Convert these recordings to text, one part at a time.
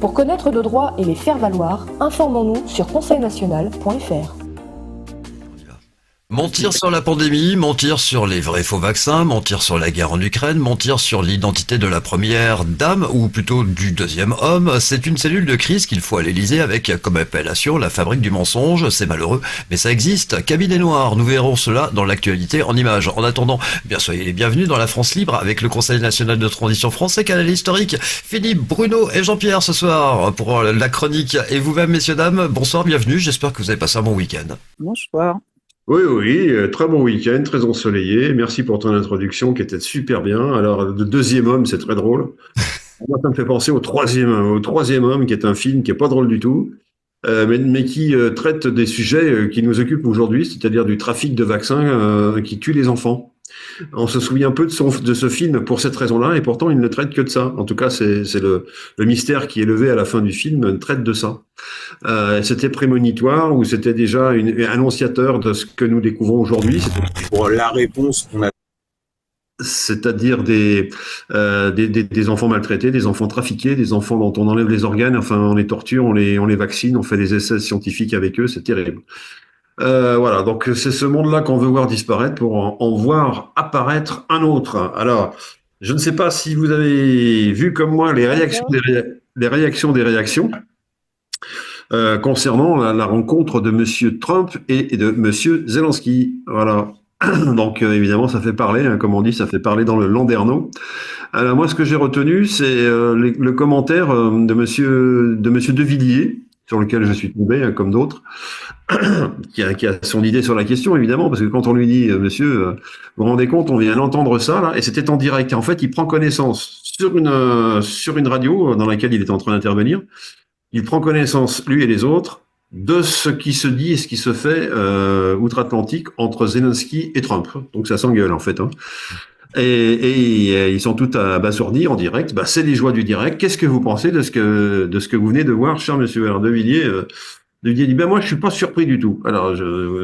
Pour connaître nos droits et les faire valoir, informons-nous sur conseilnational.fr. Mentir sur la pandémie, mentir sur les vrais faux vaccins, mentir sur la guerre en Ukraine, mentir sur l'identité de la première dame, ou plutôt du deuxième homme, c'est une cellule de crise qu'il faut à l'Élysée avec comme appellation la fabrique du mensonge. C'est malheureux, mais ça existe. Cabinet noir, nous verrons cela dans l'actualité en images. En attendant, bien soyez les bienvenus dans la France libre avec le Conseil national de transition français, canal historique, Philippe, Bruno et Jean-Pierre ce soir pour la chronique. Et vous-même, messieurs, dames, bonsoir, bienvenue. J'espère que vous avez passé un bon week-end. Bonsoir. Oui, très bon week-end, très ensoleillé. Merci pour ton introduction qui était super bien. Alors, le deuxième homme, c'est très drôle. Moi, ça me fait penser au troisième homme, qui est un film qui est pas drôle du tout, mais qui traite des sujets qui nous occupent aujourd'hui, c'est-à-dire du trafic de vaccins qui tue les enfants. On se souvient peu de ce film pour cette raison-là, et pourtant il ne traite que de ça. En tout cas, c'est le mystère qui est levé à la fin du film traite de ça. C'était prémonitoire ou c'était déjà un annonciateur de ce que nous découvrons aujourd'hui, Pour la réponse qu'on a. c'est-à-dire des enfants maltraités, des enfants trafiqués, des enfants dont on enlève les organes, enfin on les torture, on les vaccine, on fait des essais scientifiques avec eux, c'est terrible. Voilà, donc c'est ce monde-là qu'on veut voir disparaître pour en voir apparaître un autre. Alors, je ne sais pas si vous avez vu comme moi les réactions des réactions concernant la rencontre de Monsieur Trump et de Monsieur Zelensky. Voilà. Donc évidemment, ça fait parler, hein, comme on dit, ça fait parler dans le landerneau. Alors moi, ce que j'ai retenu, c'est le commentaire de Monsieur De Villiers, sur lequel je suis tombé, hein, comme d'autres, qui a son idée sur la question, évidemment, parce que quand on lui dit, monsieur, vous vous rendez compte, on vient d'entendre ça, là, et c'était en direct. Et en fait, il prend connaissance sur une radio dans laquelle il est en train d'intervenir. Il prend connaissance, lui et les autres, de ce qui se dit et ce qui se fait outre-Atlantique entre Zelensky et Trump. Donc ça s'engueule, en fait. Hein. Et ils sont tous abasourdis en direct. Bah, c'est les joies du direct. Qu'est-ce que vous pensez de ce que vous venez de voir, cher monsieur? Alors, De Villiers dit, ben moi, je suis pas surpris du tout. Alors,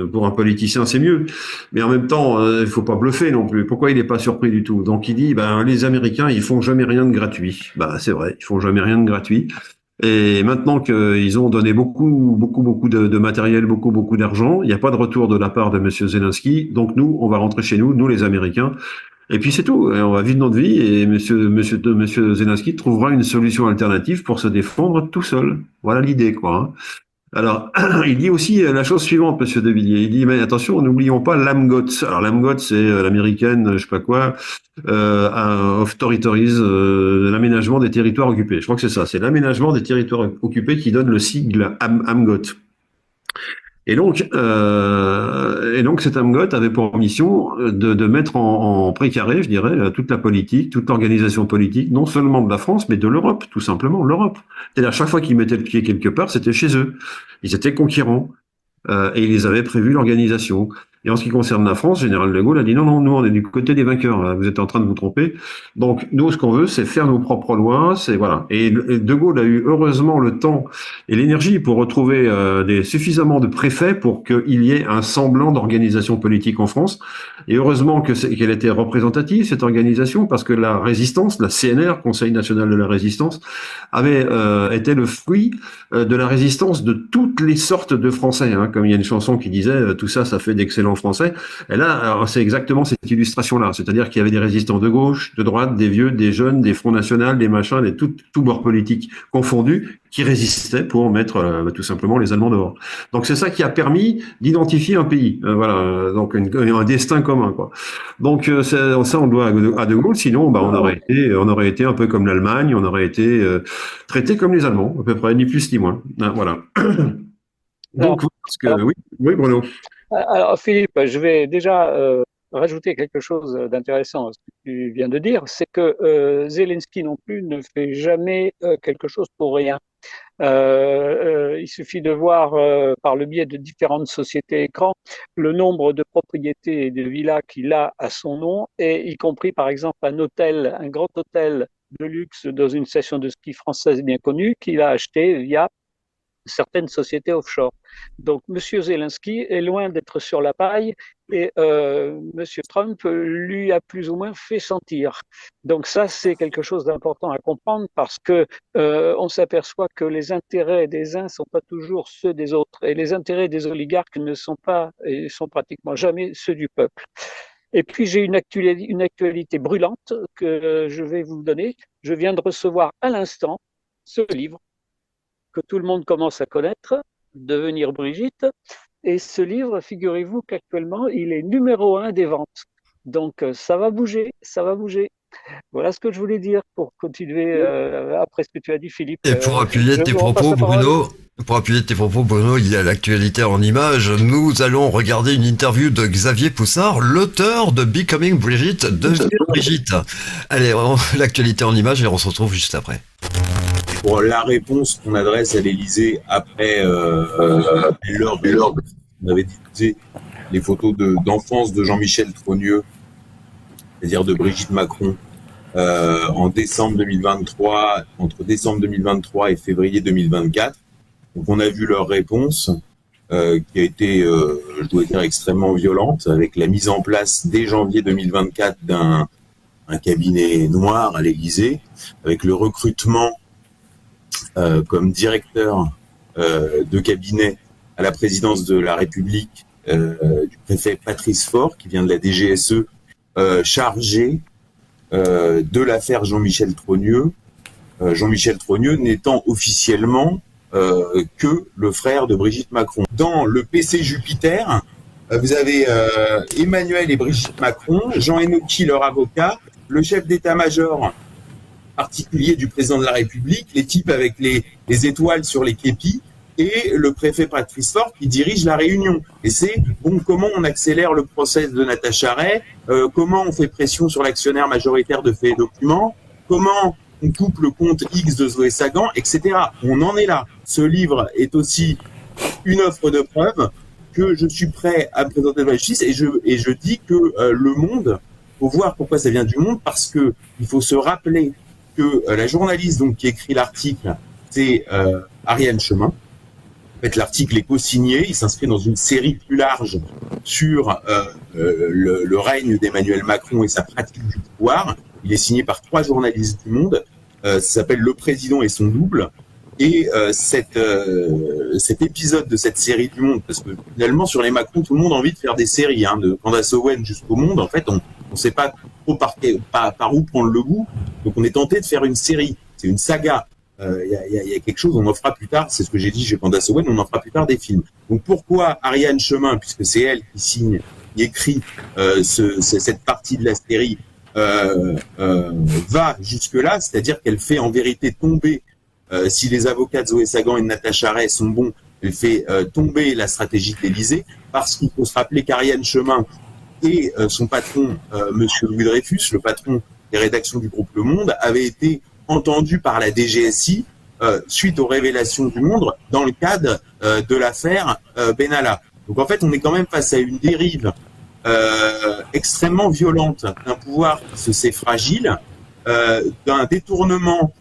pour un politicien, c'est mieux. Mais en même temps, il faut pas bluffer non plus. Pourquoi il n'est pas surpris du tout? Donc, il dit, ben, les Américains, ils font jamais rien de gratuit. Ben, c'est vrai, ils font jamais rien de gratuit. Et maintenant qu'ils ont donné beaucoup de matériel, beaucoup d'argent, il n'y a pas de retour de la part de monsieur Zelensky. Donc, nous, on va rentrer chez nous, les Américains. Et puis c'est tout. Et on va vivre notre vie et monsieur Zelensky trouvera une solution alternative pour se défendre tout seul. Voilà l'idée, quoi. Hein. Alors, il dit aussi la chose suivante, monsieur De Villiers. Il dit, mais attention, n'oublions pas l'AMGOT. Alors, l'AMGOT, c'est l'américaine, je sais pas quoi, of Territories, l'aménagement des territoires occupés. Je crois que c'est ça. C'est l'aménagement des territoires occupés qui donne le sigle AMGOT. Et donc cet AMGOT avait pour mission de mettre en précaré, je dirais, toute la politique, toute l'organisation politique, non seulement de la France, mais de l'Europe, tout simplement, l'Europe. Et à chaque fois qu'ils mettaient le pied quelque part, c'était chez eux. Ils étaient conquérants. Et ils avaient prévu l'organisation. Et en ce qui concerne la France, Général de Gaulle a dit non, nous on est du côté des vainqueurs, là. Vous êtes en train de vous tromper. Donc nous, ce qu'on veut, c'est faire nos propres lois, c'est voilà. Et de Gaulle a eu heureusement le temps et l'énergie pour retrouver suffisamment de préfets pour qu'il y ait un semblant d'organisation politique en France. Et heureusement qu'elle était représentative, cette organisation, parce que la résistance, la CNR, Conseil national de la résistance, avait été le fruit de la résistance de toutes les sortes de Français. Hein, comme il y a une chanson qui disait tout ça, ça fait d'excellents Français. Et là, c'est exactement cette illustration-là. C'est-à-dire qu'il y avait des résistants de gauche, de droite, des vieux, des jeunes, des Fronts nationaux, des machins, tout bords politiques confondus, qui résistaient pour mettre tout simplement les Allemands dehors. Donc c'est ça qui a permis d'identifier un pays. Voilà, donc un destin commun, quoi. Donc ça, on doit à De Gaulle. Sinon, on aurait été un peu comme l'Allemagne, on aurait été traité comme les Allemands, à peu près, ni plus ni moins. Hein, voilà. Donc, oui, Bruno. Alors, Philippe, je vais déjà rajouter quelque chose d'intéressant à ce que tu viens de dire, c'est que Zelensky non plus ne fait jamais quelque chose pour rien. Il suffit de voir par le biais de différentes sociétés écrans le nombre de propriétés et de villas qu'il a à son nom, et y compris par exemple un grand hôtel de luxe dans une station de ski française bien connue qu'il a acheté via certaines sociétés offshore. Donc, M. Zelensky est loin d'être sur la paille et M. Trump lui a plus ou moins fait sentir. Donc ça, c'est quelque chose d'important à comprendre parce que on s'aperçoit que les intérêts des uns ne sont pas toujours ceux des autres et les intérêts des oligarques ne sont pas et sont pratiquement jamais ceux du peuple. Et puis j'ai une actualité brûlante que je vais vous donner. Je viens de recevoir à l'instant ce livre que tout le monde commence à connaître, Devenir Brigitte. Et ce livre, figurez-vous qu'actuellement, il est numéro 1 des ventes. Donc ça va bouger, ça va bouger. Voilà ce que je voulais dire pour continuer après ce que tu as dit, Philippe. Et pour appuyer tes propos, Bruno, il y a l'actualité en images. Nous allons regarder une interview de Xavier Poussard, l'auteur de Becoming Brigitte, Devenir Brigitte. Allez, l'actualité en images et on se retrouve juste après. Pour la réponse qu'on adresse à l'Élysée après l'heure on avait diffusé les photos d'enfance de Jean-Michel Trogneux, c'est-à-dire de Brigitte Macron, en décembre 2023, entre décembre 2023 et février 2024. Donc on a vu leur réponse, qui a été, je dois dire, extrêmement violente, avec la mise en place dès janvier 2024 d'un cabinet noir à l'Élysée, avec le recrutement comme directeur de cabinet à la présidence de la République du préfet Patrice Faure, qui vient de la DGSE, chargé de l'affaire Jean-Michel Trogneux. Jean-Michel Trogneux n'étant officiellement que le frère de Brigitte Macron. Dans le PC Jupiter, vous avez Emmanuel et Brigitte Macron, Jean Enoki, leur avocat, le chef d'état-major particulier du président de la République, les types avec les étoiles sur les képis, et le préfet Patrice Faure qui dirige la réunion. Et c'est, bon, comment on accélère le process de Natacha Ray, comment on fait pression sur l'actionnaire majoritaire de Faits et Documents, comment on coupe le compte X de Zoé Sagan, etc. On en est là. Ce livre est aussi une offre de preuve que je suis prêt à me présenter devant la justice, et je dis que le Monde, faut voir pourquoi ça vient du Monde, parce que il faut se rappeler que la journaliste donc qui écrit l'article, c'est Ariane Chemin. En fait, l'article est co-signé, il s'inscrit dans une série plus large sur le règne d'Emmanuel Macron et sa pratique du pouvoir. Il est signé par 3 journalistes du Monde. Ça s'appelle Le Président et son double. Et cet épisode de cette série du Monde, parce que finalement sur les Macron, tout le monde a envie de faire des séries, hein, de Candace Owen jusqu'au Monde. En fait, on ne sait pas trop par où prendre le bout. Donc on est tenté de faire une série. C'est une saga. Il y a quelque chose, on en fera plus tard, c'est ce que j'ai dit chez Candace Owen, on en fera plus tard des films. Donc pourquoi Ariane Chemin, puisque c'est elle qui signe, qui écrit cette partie de la série, va jusque-là, c'est-à-dire qu'elle fait en vérité tomber, si les avocats de Zoé Sagan et de Natacha Ray sont bons, elle fait tomber la stratégie de l'Élysée, parce qu'il faut se rappeler qu'Ariane Chemin et son patron, Monsieur Louis Dreyfus, le patron des rédactions du groupe Le Monde, avait été entendu par la DGSI suite aux révélations du Monde dans le cadre de l'affaire Benalla. Donc en fait, on est quand même face à une dérive extrêmement violente d'un pouvoir qui se sait fragile, d'un détournement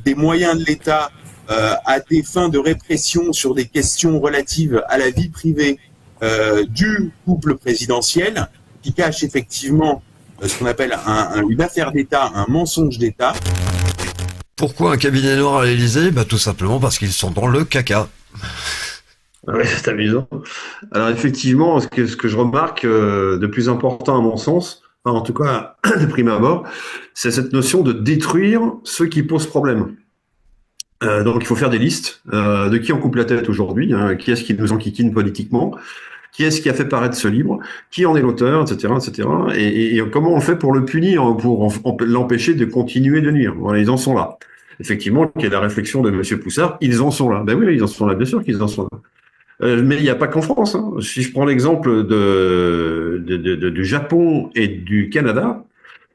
des moyens de l'État à des fins de répression sur des questions relatives à la vie privée du couple présidentiel, qui cache effectivement ce qu'on appelle une affaire d'État, un mensonge d'État. Pourquoi un cabinet noir à l'Élysée ? Tout simplement parce qu'ils sont dans le caca. Ouais, c'est amusant. Alors effectivement, ce que je remarque de plus important à mon sens, enfin, en tout cas de prime abord, c'est cette notion de détruire ceux qui posent problème. Donc il faut faire des listes de qui en coupe la tête aujourd'hui, hein, qui est-ce qui nous enquiquine politiquement, qui est-ce qui a fait paraître ce livre, qui en est l'auteur, etc., etc. Et comment on fait pour le punir, pour l'empêcher de continuer de nuire. Voilà, ils en sont là. Effectivement, quelle est la réflexion de Monsieur Poussard, ils en sont là. Ben oui, ils en sont là, bien sûr qu'ils en sont là. Mais il n'y a pas qu'en France. Hein. Si je prends l'exemple du Japon et du Canada,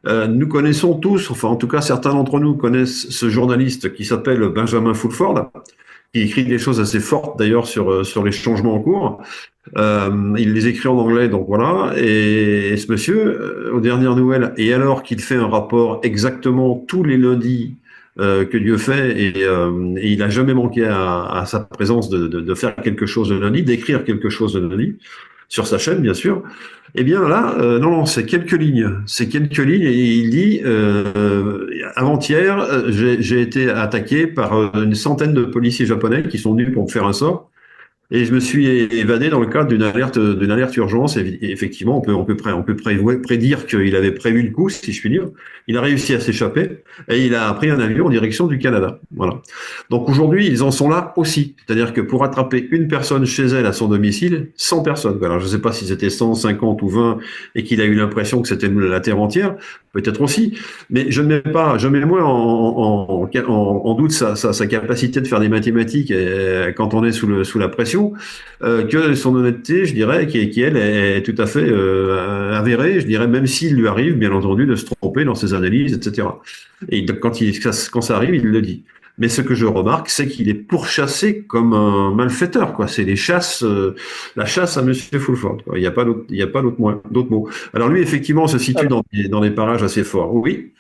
nous connaissons tous, enfin en tout cas certains d'entre nous connaissent ce journaliste qui s'appelle Benjamin Fulford, qui écrit des choses assez fortes d'ailleurs sur les changements en cours. Il les écrit en anglais, donc voilà. Et ce monsieur, aux dernières nouvelles, et alors qu'il fait un rapport exactement tous les lundis que Dieu fait, et il a jamais manqué à sa présence de faire quelque chose de lundi, d'écrire quelque chose de lundi sur sa chaîne, bien sûr. Eh bien là, non, c'est quelques lignes, et il dit avant-hier, j'ai été attaqué par une centaine de policiers japonais qui sont venus pour me faire un sort. Et je me suis évadé dans le cadre d'une alerte urgence. Et effectivement, on peut prédire qu'il avait prévu le coup, si je puis dire. Il a réussi à s'échapper et il a pris un avion en direction du Canada. Voilà. Donc aujourd'hui, ils en sont là aussi. C'est-à-dire que pour attraper une personne chez elle à son domicile, 100 personnes. Alors je ne sais pas si c'était 100, 50 ou 20 et qu'il a eu l'impression que c'était la terre entière. Peut-être aussi. Mais je mets moins en doute sa capacité de faire des mathématiques quand on est sous la pression, que son honnêteté, je dirais, qui elle est tout à fait avérée, je dirais, même s'il lui arrive, bien entendu, de se tromper dans ses analyses, etc. Et quand ça arrive, il le dit. Mais ce que je remarque, c'est qu'il est pourchassé comme un malfaiteur, quoi. C'est la chasse à Monsieur Fulford, quoi. Il n'y a pas d'autres mots. Alors lui, effectivement, se situe Alors, dans des parages assez forts. Oui,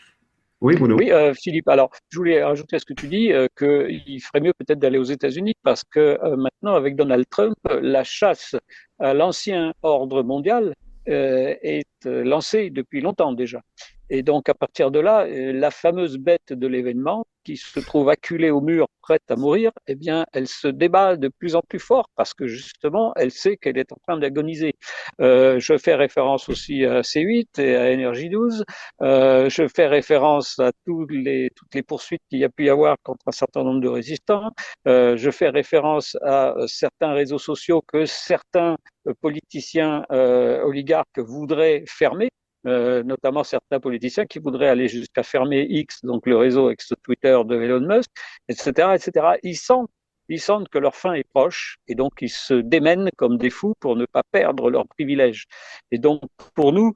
oui, Bruno. oui, Philippe, alors je voulais rajouter à ce que tu dis qu'il ferait mieux peut-être d'aller aux États-Unis parce que maintenant, avec Donald Trump, la chasse à l'ancien ordre mondial est lancée depuis longtemps déjà. Et donc, à partir de là, la fameuse bête de l'événement, qui se trouve acculée au mur, prête à mourir, eh bien, elle se débat de plus en plus fort parce que justement, elle sait qu'elle est en train d'agoniser. Je fais référence aussi à C8 et à Énergie 12. Je fais référence à toutes les poursuites qu'il y a pu y avoir contre un certain nombre de résistants. Je fais référence à certains réseaux sociaux que certains politiciens oligarques voudraient fermer, notamment certains politiciens qui voudraient aller jusqu'à fermer X, donc le réseau ex-Twitter de Elon Musk, etc., etc. Ils sentent que leur fin est proche et donc ils se démènent comme des fous pour ne pas perdre leurs privilèges. Et donc, pour nous,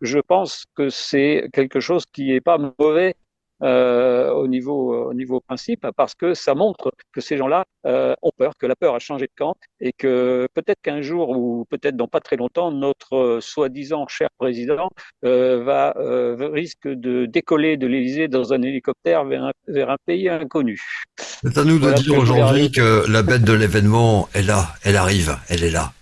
je pense que c'est quelque chose qui n'est pas mauvais au niveau principe, parce que ça montre que ces gens-là ont peur, que la peur a changé de camp, et que peut-être qu'un jour, ou peut-être dans pas très longtemps, notre soi-disant cher président risque de décoller de l'Élysée dans un hélicoptère vers un pays inconnu. C'est à nous de Voilà ce dire que je voulais aujourd'hui rajouter. que la bête de l'événement est là, elle arrive, elle est là.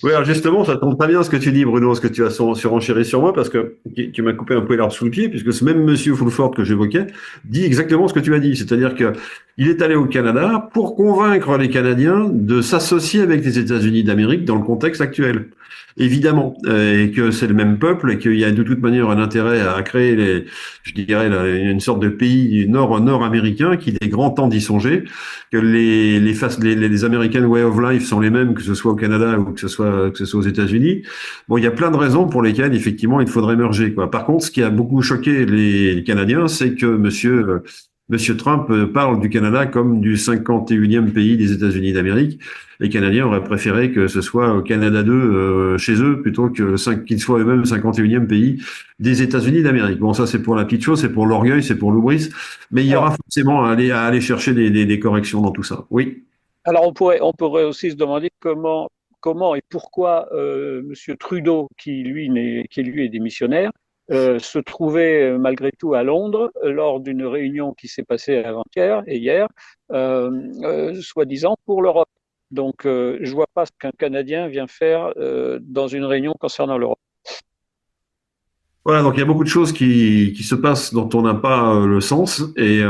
Oui, alors justement, ça tombe très bien ce que tu dis, Bruno, ce que tu as surenchéri sur moi, parce que tu m'as coupé un peu l'herbe sous le pied, puisque ce même monsieur Fulford que j'évoquais dit exactement ce que tu as dit. C'est-à-dire que il est allé au Canada pour convaincre les Canadiens de s'associer avec les États-Unis d'Amérique dans le contexte actuel. Évidemment, et que c'est le même peuple et qu'il y a de toute manière un intérêt à créer je dirais, une sorte de pays nord-américain qu'il est grand temps d'y songer, que les American Way of Life sont les mêmes, que ce soit au Canada ou que ce soit aux États-Unis. Bon, il y a plein de raisons pour lesquelles, effectivement, il faudrait merger, quoi. Par contre, ce qui a beaucoup choqué les Canadiens, c'est que Monsieur Trump parle du Canada comme du 51e pays des États-Unis d'Amérique. Les Canadiens auraient préféré que ce soit au Canada 2 chez eux plutôt qu'ils soient eux-mêmes 51e pays des États-Unis d'Amérique. Bon, ça c'est pour la petite chose, c'est pour l'orgueil, c'est pour l'hubris, mais il y aura Alors, forcément à aller chercher des corrections dans tout ça. Oui. alors on pourrait aussi se demander comment et pourquoi Monsieur Trudeau, qui lui est démissionnaire, se trouvait malgré tout à Londres lors d'une réunion qui s'est passée avant-hier et hier, soi-disant pour l'Europe. Donc, je vois pas ce qu'un Canadien vient faire dans une réunion concernant l'Europe. Voilà, donc il y a beaucoup de choses qui se passent dont on n'a pas le sens, et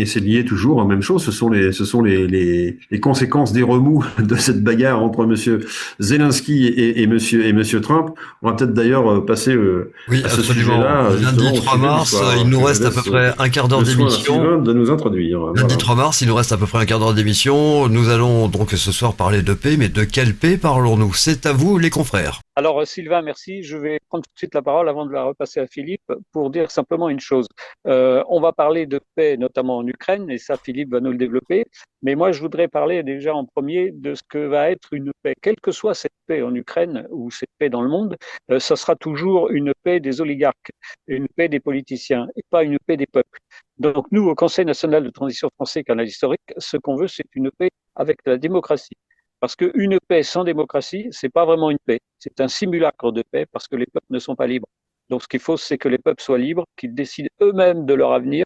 c'est lié toujours à la même chose. Ce sont les conséquences des remous de cette bagarre entre Monsieur Zelensky et Monsieur Trump. On va peut-être d'ailleurs passer Oui, à ce absolument. sujet-là, Lundi justement au 3 sujet du mars, soir, il nous que je reste à peu laisse près un quart d'heure le soin à d'émission. Sylvain de nous introduire. Lundi Voilà. 3 mars, il nous reste à peu près un quart d'heure d'émission. Nous allons donc ce soir parler de paix, mais de quelle paix parlons-nous? C'est à vous, les confrères. Alors, Sylvain, merci. Je vais prendre tout de suite la parole avant de la repasser à Philippe pour dire simplement une chose. On va parler de paix, notamment en Ukraine, et ça, Philippe va nous le développer. Mais moi, je voudrais parler déjà en premier de ce que va être une paix. Quelle que soit cette paix en Ukraine ou cette paix dans le monde, ça sera toujours une paix des oligarques, une paix des politiciens, et pas une paix des peuples. Donc, nous, au Conseil national de transition français canal historique, ce qu'on veut, c'est une paix avec la démocratie. Parce qu'une paix sans démocratie, c'est pas vraiment une paix. C'est un simulacre de paix parce que les peuples ne sont pas libres. Donc, ce qu'il faut, c'est que les peuples soient libres, qu'ils décident eux-mêmes de leur avenir.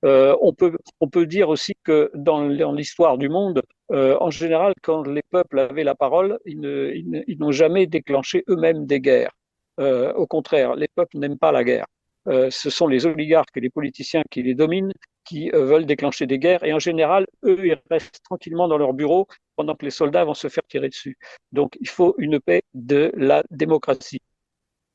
On peut dire aussi que dans l'histoire du monde, en général, quand les peuples avaient la parole, ils n'ont jamais déclenché eux-mêmes des guerres. Au contraire, les peuples n'aiment pas la guerre. Ce sont les oligarques et les politiciens qui les dominent qui veulent déclencher des guerres. Et en général, eux, ils restent tranquillement dans leur bureau pendant que les soldats vont se faire tirer dessus. Donc, il faut une paix de la démocratie.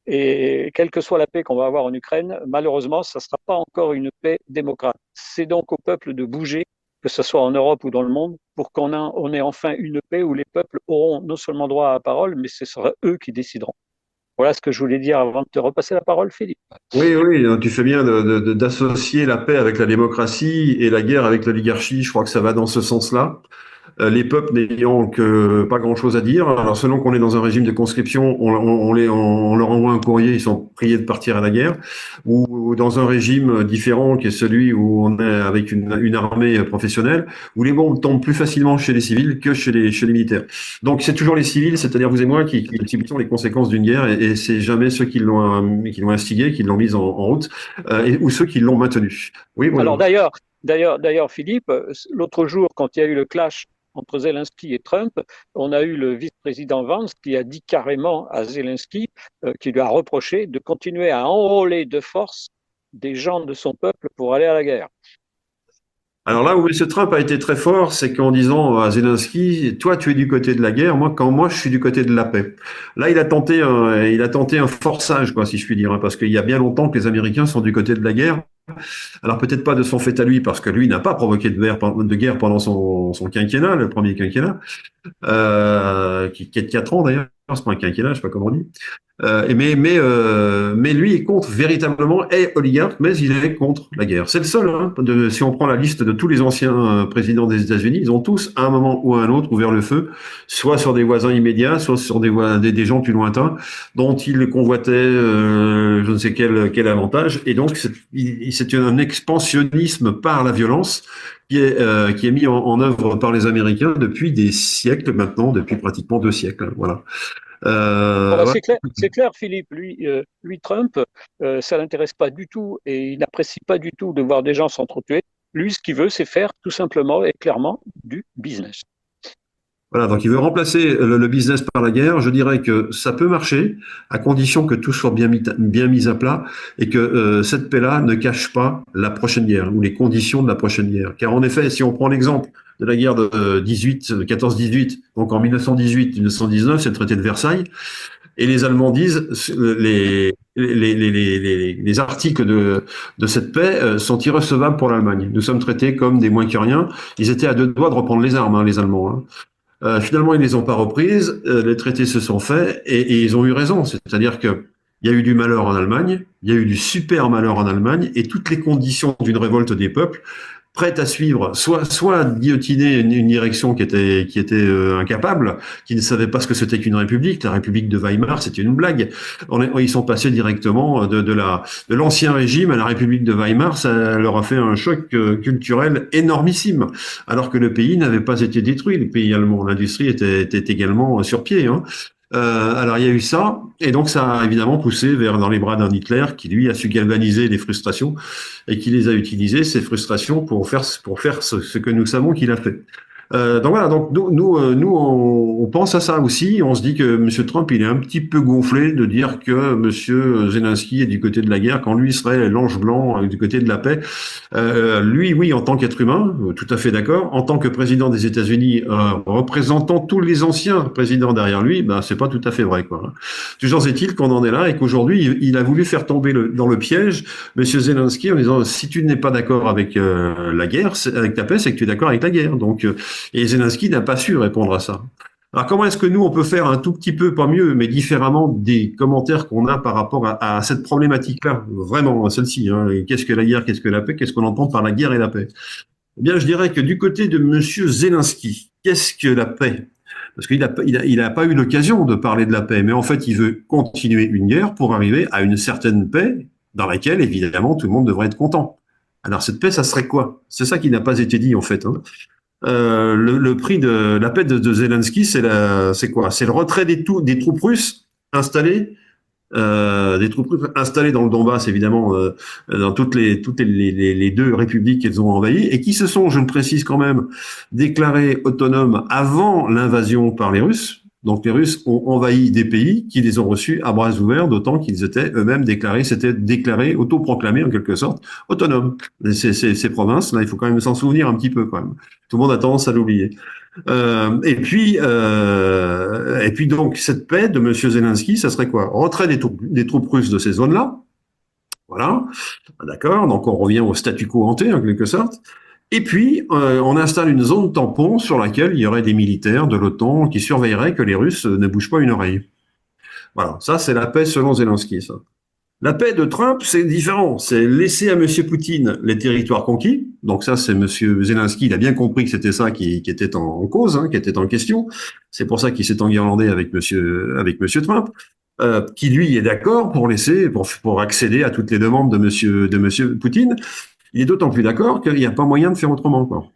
Et quelle que soit la paix qu'on va avoir en Ukraine, malheureusement, ça ne sera pas encore une paix démocrate. C'est donc au peuple de bouger, que ce soit en Europe ou dans le monde, pour qu'on ait enfin une paix où les peuples auront non seulement droit à la parole, mais ce sera eux qui décideront. Voilà ce que je voulais dire avant de te repasser la parole, Philippe. Oui, oui, tu fais bien d'associer la paix avec la démocratie et la guerre avec l'oligarchie. Je crois que ça va dans ce sens-là. Les peuples n'ayant que pas grand-chose à dire. Alors selon qu'on est dans un régime de conscription, on leur envoie un courrier, ils sont priés de partir à la guerre, ou dans un régime différent qui est celui où on est avec une armée professionnelle, où les bombes tombent plus facilement chez les civils que chez les militaires. Donc c'est toujours les civils, c'est-à-dire vous et moi, qui subissons les conséquences d'une guerre, et c'est jamais ceux qui l'ont instigé, qui l'ont mise en route, ou ceux qui l'ont maintenue. Oui, voilà. Alors d'ailleurs, Philippe, l'autre jour, quand il y a eu le clash entre Zelensky et Trump, on a eu le vice-président Vance qui a dit carrément à Zelensky, qui lui a reproché de continuer à enrôler de force des gens de son peuple pour aller à la guerre. Alors là où M. Trump a été très fort, c'est qu'en disant à Zelensky, toi tu es du côté de la guerre, moi je suis du côté de la paix. Là il a tenté un forçage, quoi, si je puis dire, hein, parce qu'il y a bien longtemps que les Américains sont du côté de la guerre. Alors peut-être pas de son fait à lui, parce que lui n'a pas provoqué de guerre pendant son quinquennat, le premier quinquennat, qui est de 4 ans d'ailleurs, c'est pas un quinquennat, je sais pas comment on dit. Mais lui est contre véritablement, est oligarque, mais il est contre la guerre. C'est le seul. Hein, si on prend la liste de tous les anciens présidents des États-Unis, ils ont tous à un moment ou à un autre ouvert le feu, soit sur des voisins immédiats, soit sur des gens plus lointains, dont ils convoitaient je ne sais quel avantage. Et donc c'est un expansionnisme par la violence qui est mis en œuvre par les Américains depuis des siècles maintenant, depuis pratiquement 2 siècles. Voilà. Voilà, c'est clair, Philippe. Lui Trump, ça l'intéresse pas du tout et il n'apprécie pas du tout de voir des gens s'entretuer. Lui, ce qu'il veut, c'est faire tout simplement et clairement du business. Voilà, donc il veut remplacer le business par la guerre. Je dirais que ça peut marcher, à condition que tout soit bien mis à plat et que cette paix-là ne cache pas la prochaine guerre ou les conditions de la prochaine guerre. Car en effet, si on prend l'exemple de la guerre de 14-18, donc en 1918-1919, c'est le traité de Versailles, et les Allemands disent les articles de cette paix sont irrecevables pour l'Allemagne. Nous sommes traités comme des moins que rien. Ils étaient à 2 doigts de reprendre les armes, hein, les Allemands. Hein. Finalement, ils les ont pas reprises. Les traités se sont faits et ils ont eu raison. C'est-à-dire que il y a eu du malheur en Allemagne, il y a eu du super malheur en Allemagne, et toutes les conditions d'une révolte des peuples prête à suivre, soit guillotiner une direction qui était incapable, qui ne savait pas ce que c'était qu'une république. La République de Weimar, c'était une blague. Ils sont passés directement de l'ancien régime à la République de Weimar. Ça leur a fait un choc culturel énormissime, alors que le pays n'avait pas été détruit. Le pays allemand, l'industrie était également sur pied. Hein. Alors il y a eu ça, et donc ça a évidemment poussé dans les bras d'un Hitler qui lui a su galvaniser les frustrations et qui les a utilisées, ces frustrations, pour faire ce que nous savons qu'il a fait. Donc voilà, donc nous on pense à ça aussi. On se dit que M. Trump il est un petit peu gonflé de dire que M. Zelensky est du côté de la guerre quand lui serait l'ange blanc du côté de la paix. Lui, oui, en tant qu'être humain, tout à fait d'accord. En tant que président des États-Unis, représentant tous les anciens présidents derrière lui, ben c'est pas tout à fait vrai, quoi. Toujours est-il qu'on en est là et qu'aujourd'hui il a voulu faire tomber dans le piège M. Zelensky en disant si tu n'es pas d'accord avec la guerre, avec la paix, c'est que tu es d'accord avec la guerre. Donc et Zelensky n'a pas su répondre à ça. Alors comment est-ce que nous, on peut faire un tout petit peu, pas mieux, mais différemment des commentaires qu'on a par rapport à cette problématique-là, vraiment celle-ci, hein, qu'est-ce que la guerre, qu'est-ce que la paix, qu'est-ce qu'on entend par la guerre et la paix? Eh bien, je dirais que du côté de Monsieur Zelensky, qu'est-ce que la paix? Parce qu'il a pas eu l'occasion de parler de la paix, mais en fait, il veut continuer une guerre pour arriver à une certaine paix dans laquelle, évidemment, tout le monde devrait être content. Alors cette paix, ça serait quoi? C'est ça qui n'a pas été dit, en fait. Hein. Le prix de la paix de Zelensky, c'est quoi? C'est le retrait des troupes russes installées des troupes russes installées dans le Donbass, évidemment, dans les deux républiques qu'elles ont envahies, et qui se sont, je le précise quand même, déclarées autonomes avant l'invasion par les Russes. Donc les Russes ont envahi des pays qui les ont reçus à bras ouverts, d'autant qu'ils étaient eux-mêmes déclarés, s'étaient déclarés, autoproclamés en quelque sorte, autonomes. Ces provinces, là, il faut quand même s'en souvenir un petit peu quand même. Tout le monde a tendance à l'oublier. Et puis donc cette paix de Monsieur Zelensky, ça serait quoi? Retrait des troupes russes de ces zones-là. Voilà, d'accord. Donc on revient au statu quo ante en quelque sorte. Et puis on installe une zone tampon sur laquelle il y aurait des militaires de l'OTAN qui surveilleraient que les Russes ne bougent pas une oreille. Voilà, ça c'est la paix selon Zelensky. Ça. La paix de Trump, c'est différent. C'est laisser à M. Poutine les territoires conquis. Donc ça, c'est M. Zelensky, il a bien compris que c'était ça qui était en cause, hein, qui était en question. C'est pour ça qu'il s'est enguirlandé avec Monsieur Trump, qui lui est d'accord pour accéder à toutes les demandes de Monsieur Poutine. Il est d'autant plus d'accord qu'il n'y a pas moyen de faire autrement, quoi.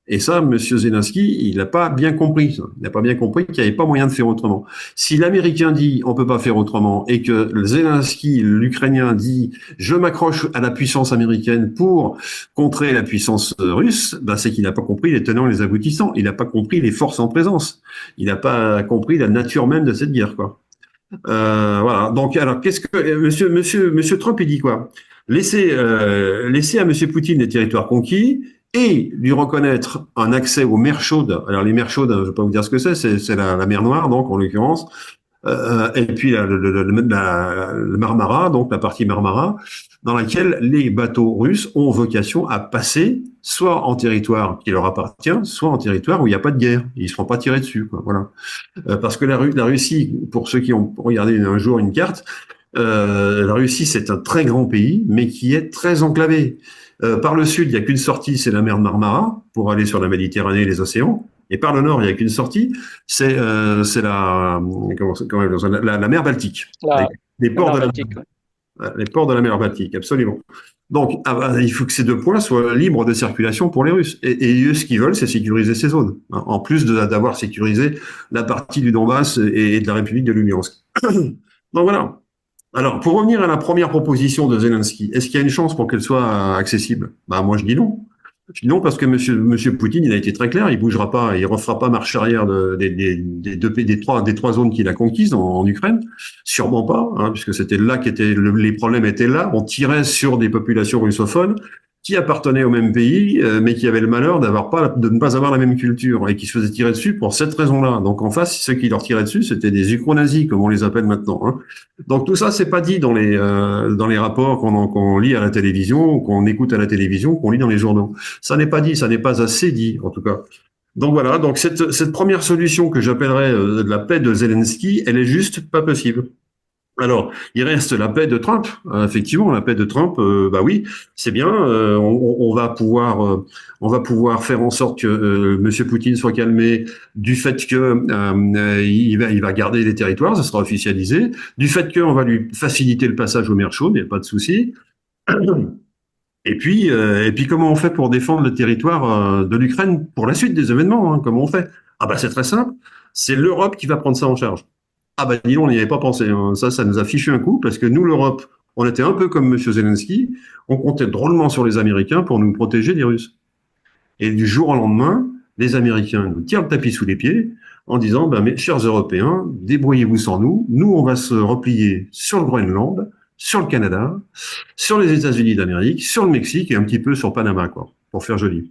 Et ça, M. Zelensky, il n'a pas bien compris. Ça. Il n'a pas bien compris qu'il n'y avait pas moyen de faire autrement. Si l'Américain dit on peut pas faire autrement et que Zelensky, l'Ukrainien, dit je m'accroche à la puissance américaine pour contrer la puissance russe, ben c'est qu'il n'a pas compris les tenants et les aboutissants. Il n'a pas compris les forces en présence. Il n'a pas compris la nature même de cette guerre, quoi. Voilà. Donc, alors, qu'est-ce que Monsieur Trump il dit quoi? Laisser à Monsieur Poutine les territoires conquis et lui reconnaître un accès aux mers chaudes. Alors les mers chaudes, je ne vais pas vous dire ce que c'est la mer Noire, donc en l'occurrence, et puis le Marmara, donc la partie Marmara, dans laquelle les bateaux russes ont vocation à passer soit en territoire qui leur appartient, soit en territoire où il n'y a pas de guerre. Ils ne se feront pas tirer dessus, quoi. Voilà. Parce que la Russie, pour ceux qui ont regardé un jour une carte, la Russie, c'est un très grand pays, mais qui est très enclavé. Par le sud, il n'y a qu'une sortie, c'est la mer de Marmara, pour aller sur la Méditerranée et les océans. Et par le nord, il n'y a qu'une sortie, c'est la mer Baltique. Les ports de Baltique, les ports de la mer Baltique, absolument. Donc, il faut que ces deux points soient libres de circulation pour les Russes. Et eux, ce qu'ils veulent, c'est sécuriser ces zones, hein, en plus d'avoir sécurisé la partie du Donbass et de la République de Lugansk. Donc voilà. Alors, pour revenir à la première proposition de Zelensky, est-ce qu'il y a une chance pour qu'elle soit accessible? Bah, moi, je dis non. Je dis non parce que monsieur Poutine, il a été très clair, il bougera pas, il refera pas marche arrière des trois zones qu'il a conquises en Ukraine. Sûrement pas, hein, puisque c'était là les problèmes étaient là. On tirait sur des populations russophones qui appartenaient au même pays, mais qui avaient le malheur de ne pas avoir la même culture et qui se faisaient tirer dessus pour cette raison-là. Donc en face, ceux qui leur tiraient dessus, c'était des ukro-nazis, comme on les appelle maintenant, hein. Donc tout ça, c'est pas dit dans les rapports qu'on lit à la télévision, qu'on écoute à la télévision, qu'on lit dans les journaux. Ça n'est pas dit, ça n'est pas assez dit, en tout cas. Donc voilà, donc cette première solution que j'appellerais de la paix de Zelensky, elle est juste pas possible. Alors, il reste la paix de Trump. Effectivement, la paix de Trump, bah oui, c'est bien. On va pouvoir faire en sorte que Monsieur Poutine soit calmé du fait que il va garder les territoires, ça sera officialisé. Du fait qu'on va lui faciliter le passage aux mers chaudes, il n'y a pas de souci. Et puis, comment on fait pour défendre le territoire de l'Ukraine pour la suite des événements, hein, comment on fait? Ah bah c'est très simple. C'est l'Europe qui va prendre ça en charge. Ah bah dis donc, on n'y avait pas pensé, hein. Ça nous a fichu un coup parce que nous, l'Europe, on était un peu comme Monsieur Zelensky, on comptait drôlement sur les Américains pour nous protéger des Russes. Et du jour au lendemain, les Américains nous tirent le tapis sous les pieds en disant, ben, mes chers Européens, débrouillez-vous sans nous. Nous, on va se replier sur le Groenland, sur le Canada, sur les États-Unis d'Amérique, sur le Mexique et un petit peu sur Panama, quoi, pour faire joli.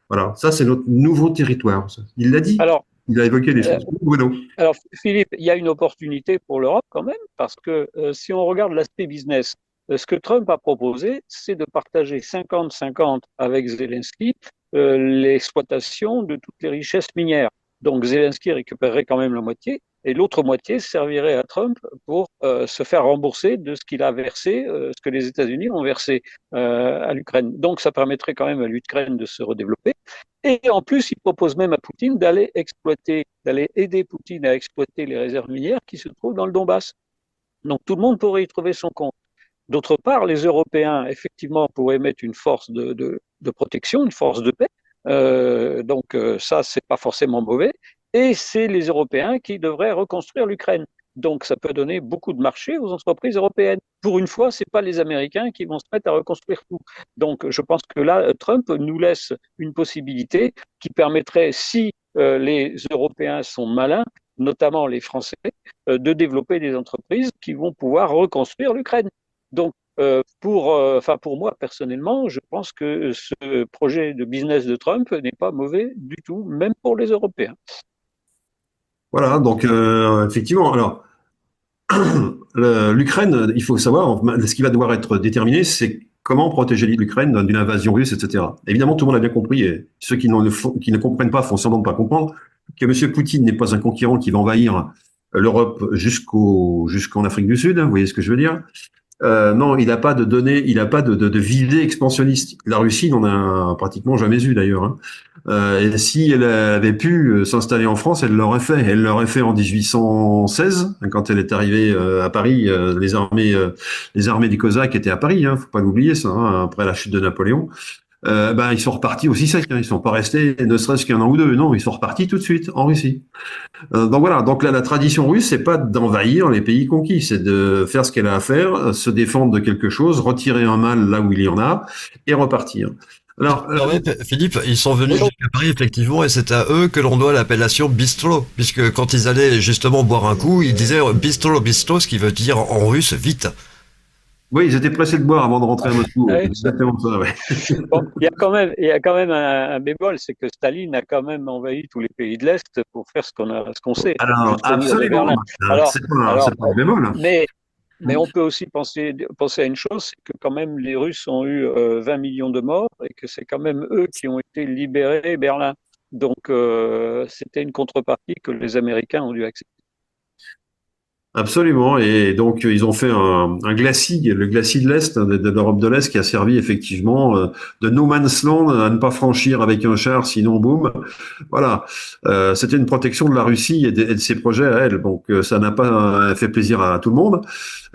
Voilà, ça c'est notre nouveau territoire. Ça. Il l'a dit. Alors, il a évoqué des choses. Bruno. Alors, Philippe, il y a une opportunité pour l'Europe quand même, parce que si on regarde l'aspect business, ce que Trump a proposé, c'est de partager 50-50 avec Zelensky l'exploitation de toutes les richesses minières. Donc, Zelensky récupérerait quand même la moitié, et l'autre moitié servirait à Trump pour se faire rembourser de ce qu'il a versé, ce que les États-Unis ont versé à l'Ukraine. Donc, ça permettrait quand même à l'Ukraine de se redévelopper. Et en plus, il propose même à Poutine d'aller aider Poutine à exploiter les réserves minières qui se trouvent dans le Donbass. Donc tout le monde pourrait y trouver son compte. D'autre part, les Européens, effectivement, pourraient mettre une force de protection, une force de paix. Ça, c'est pas forcément mauvais. Et c'est les Européens qui devraient reconstruire l'Ukraine. Donc, ça peut donner beaucoup de marché aux entreprises européennes. Pour une fois, c'est pas les Américains qui vont se mettre à reconstruire tout. Donc, je pense que là, Trump nous laisse une possibilité qui permettrait, si les Européens sont malins, notamment les Français, de développer des entreprises qui vont pouvoir reconstruire l'Ukraine. Donc, pour moi, personnellement, je pense que ce projet de business de Trump n'est pas mauvais du tout, même pour les Européens. Voilà, donc effectivement, alors l'Ukraine, il faut savoir, ce qui va devoir être déterminé, c'est comment protéger l'Ukraine d'une invasion russe, etc. Évidemment, tout le monde a bien compris, et ceux qui ne comprennent pas font semblant de pas comprendre, que M. Poutine n'est pas un conquérant qui va envahir l'Europe jusqu'en Afrique du Sud, hein, vous voyez ce que je veux dire. Non, il n'a pas de données, il n'a pas de visée expansionniste. La Russie n'en a pratiquement jamais eu d'ailleurs. Hein. Et si elle avait pu s'installer en France, elle l'aurait fait. Elle l'aurait fait en 1816, quand elle est arrivée à Paris. Les armées des Cosaques étaient à Paris. Hein, faut pas l'oublier ça. Hein, après la chute de Napoléon. Ils sont repartis aussi secs. Hein, ils sont pas restés ne serait-ce qu'un an ou deux. Non, ils sont repartis tout de suite en Russie. Donc voilà, donc là, la tradition russe, c'est pas d'envahir les pays conquis, c'est de faire ce qu'elle a à faire, se défendre de quelque chose, retirer un mal là où il y en a, et repartir. Alors, Philippe, ils sont venus jusqu'à Paris, effectivement, et c'est à eux que l'on doit l'appellation bistrot, puisque quand ils allaient justement boire un coup, ils disaient bistrot, bistrot, ce qui veut dire en russe vite. oui, ils étaient pressés de boire avant de rentrer à Moscou. Ouais. Exactement ça, ouais. Bon, il y a quand même un bémol, c'est que Staline a quand même envahi tous les pays de l'Est pour faire ce qu'on sait. Alors, absolument. Alors, C'est pas un bémol. mais on peut aussi penser à une chose, c'est que quand même les Russes ont eu 20 millions de morts et que c'est quand même eux qui ont été libérés Berlin. Donc, c'était une contrepartie que les Américains ont dû accepter. Absolument, et donc ils ont fait un glacis, le glacis de l'Est, de l'Europe de l'Est, qui a servi effectivement de no man's land à ne pas franchir avec un char, sinon boum. Voilà, c'était une protection de la Russie et de ses projets à elle. Donc ça n'a pas fait plaisir à tout le monde,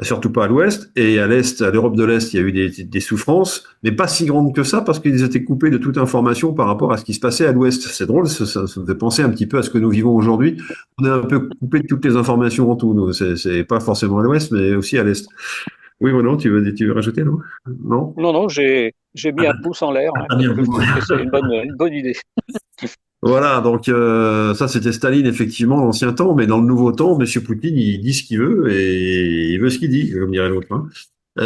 surtout pas à l'Ouest, et à l'Est, à l'Europe de l'Est, il y a eu des souffrances, mais pas si grandes que ça parce qu'ils étaient coupés de toute information par rapport à ce qui se passait à l'Ouest. C'est drôle, ça me fait penser un petit peu à ce que nous vivons aujourd'hui. On est un peu coupé de toutes les informations en tout. Nous. C'est pas forcément à l'ouest, mais aussi à l'est. Oui, Renaud, tu veux rajouter, non? Non? Non, j'ai mis un pouce en l'air, hein, parce que je trouve que c'est une bonne idée. Voilà, donc ça c'était Staline effectivement l'ancien temps, mais dans le nouveau temps, Monsieur Poutine il dit ce qu'il veut et il veut ce qu'il dit, comme dirait l'autre. Hein.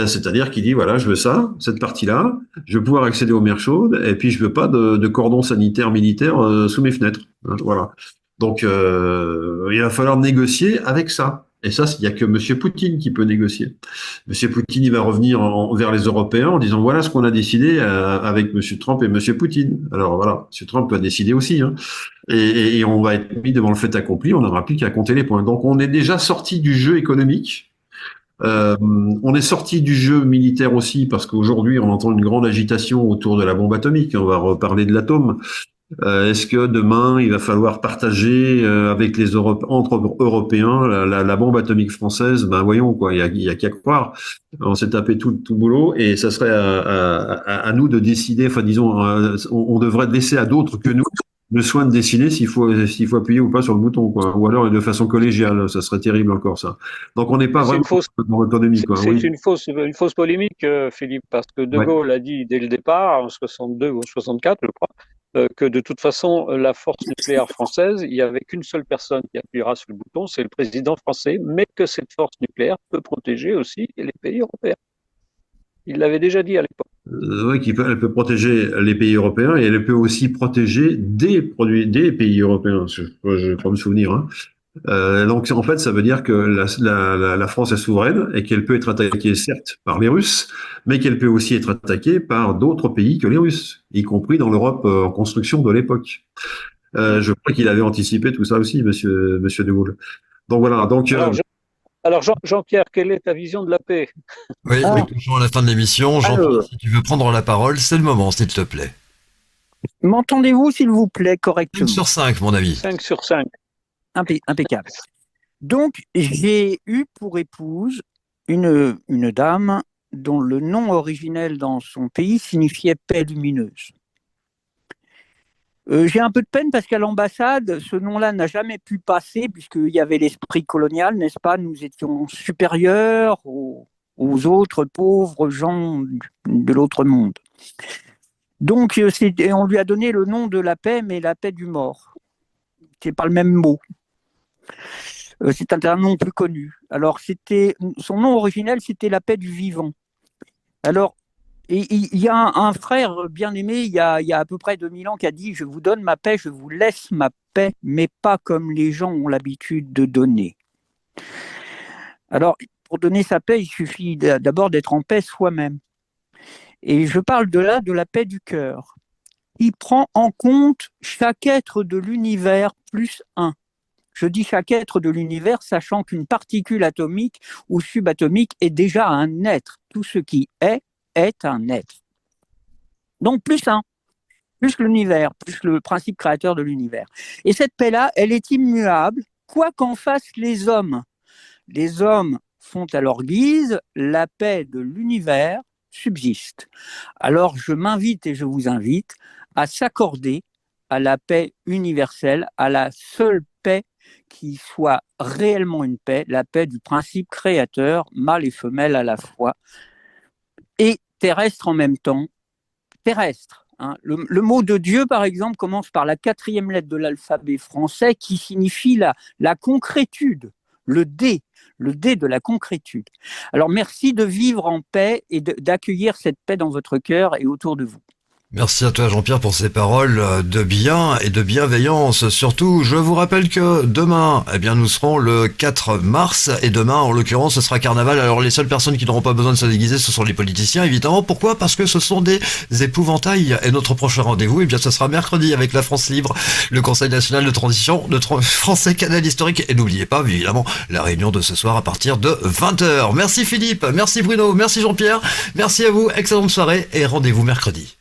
C'est-à-dire qu'il dit voilà, je veux ça, cette partie-là, je veux pouvoir accéder aux mers chaudes, et puis je veux pas de cordon sanitaire militaire sous mes fenêtres. Hein, voilà. Donc il va falloir négocier avec ça. Et ça, il n'y a que Monsieur Poutine qui peut négocier. Monsieur Poutine, il va revenir vers les Européens en disant voilà ce qu'on a décidé avec Monsieur Trump et Monsieur Poutine. Alors voilà, Monsieur Trump a décidé aussi, hein. Et on va être mis devant le fait accompli. On n'aura plus qu'à compter les points. Donc on est déjà sorti du jeu économique. On est sorti du jeu militaire aussi parce qu'aujourd'hui on entend une grande agitation autour de la bombe atomique. On va reparler de l'atome. Est-ce que demain il va falloir partager avec entre Européens la bombe atomique française? Ben voyons quoi, il y a qu'à croire. On s'est tapé tout le boulot et ça serait à nous de décider. Enfin disons, on devrait laisser à d'autres que nous le soin de décider s'il faut appuyer ou pas sur le bouton quoi. Ou alors de façon collégiale, ça serait terrible encore ça. Donc on n'est pas vraiment dans l'autonomie quoi. C'est Oui. une fausse polémique, Philippe, parce que De Gaulle a dit dès le départ, en 62 ou 64, je crois, que de toute façon, la force nucléaire française, il n'y avait qu'une seule personne qui appuiera sur le bouton, c'est le président français, mais que cette force nucléaire peut protéger aussi les pays européens. Il l'avait déjà dit à l'époque. Oui, elle peut protéger les pays européens et elle peut aussi protéger des produits des pays européens. Je crois me souvenir. Hein. Donc en fait, ça veut dire que la France est souveraine et qu'elle peut être attaquée certes par les Russes, mais qu'elle peut aussi être attaquée par d'autres pays que les Russes, y compris dans l'Europe en construction de l'époque. Je crois qu'il avait anticipé tout ça aussi, Monsieur De Gaulle. Donc voilà. Donc alors Jean-Pierre, quelle est ta vision de la paix? Oui, toujours à la fin de l'émission. Jean-Pierre, si tu veux prendre la parole, c'est le moment, s'il te plaît. M'entendez-vous, s'il vous plaît, 5 correctement? sur 5, mon ami. 5 sur 5. Impeccable. Donc, j'ai eu pour épouse une dame dont le nom originel dans son pays signifiait paix lumineuse. J'ai un peu de peine parce qu'à l'ambassade, ce nom-là n'a jamais pu passer puisqu'il y avait l'esprit colonial, n'est-ce pas? Nous étions supérieurs aux autres pauvres gens de l'autre monde. Donc, on lui a donné le nom de la paix, mais la paix du mort. C'est pas le même mot. C'est un nom plus connu. Alors, son nom originel, c'était la paix du vivant. Alors, et il y a un frère bien aimé, il y a à peu près 2000 ans, qui a dit « Je vous donne ma paix, je vous laisse ma paix, mais pas comme les gens ont l'habitude de donner. » Alors, pour donner sa paix, il suffit d'abord d'être en paix soi-même. Et je parle de la paix du cœur. Il prend en compte chaque être de l'univers plus un. Je dis chaque être de l'univers, sachant qu'une particule atomique ou subatomique est déjà un être. Tout ce qui est un être. Donc plus un, plus l'univers, plus le principe créateur de l'univers. Et cette paix-là, elle est immuable, quoi qu'en fassent les hommes. Les hommes font à leur guise, la paix de l'univers subsiste. Alors je m'invite et je vous invite à s'accorder à la paix universelle, à la seule paix qui soit réellement une paix, la paix du principe créateur, mâle et femelle à la fois, et terrestre en même temps, terrestre. Hein. Le mot de Dieu, par exemple, commence par la 4e lettre de l'alphabet français qui signifie la concrétude, le D de la concrétude. Alors merci de vivre en paix et d'accueillir cette paix dans votre cœur et autour de vous. Merci à toi Jean-Pierre pour ces paroles de bien et de bienveillance. Surtout, je vous rappelle que demain, nous serons le 4 mars et demain, en l'occurrence, ce sera carnaval. Alors les seules personnes qui n'auront pas besoin de se déguiser, ce sont les politiciens, évidemment. Pourquoi? Parce que ce sont des épouvantails. Et notre prochain rendez-vous, ce sera mercredi avec la France Libre, le Conseil national de transition, Français Canal historique. Et n'oubliez pas, évidemment, la réunion de ce soir à partir de 20h. Merci Philippe, merci Bruno, merci Jean-Pierre, merci à vous, excellente soirée et rendez-vous mercredi.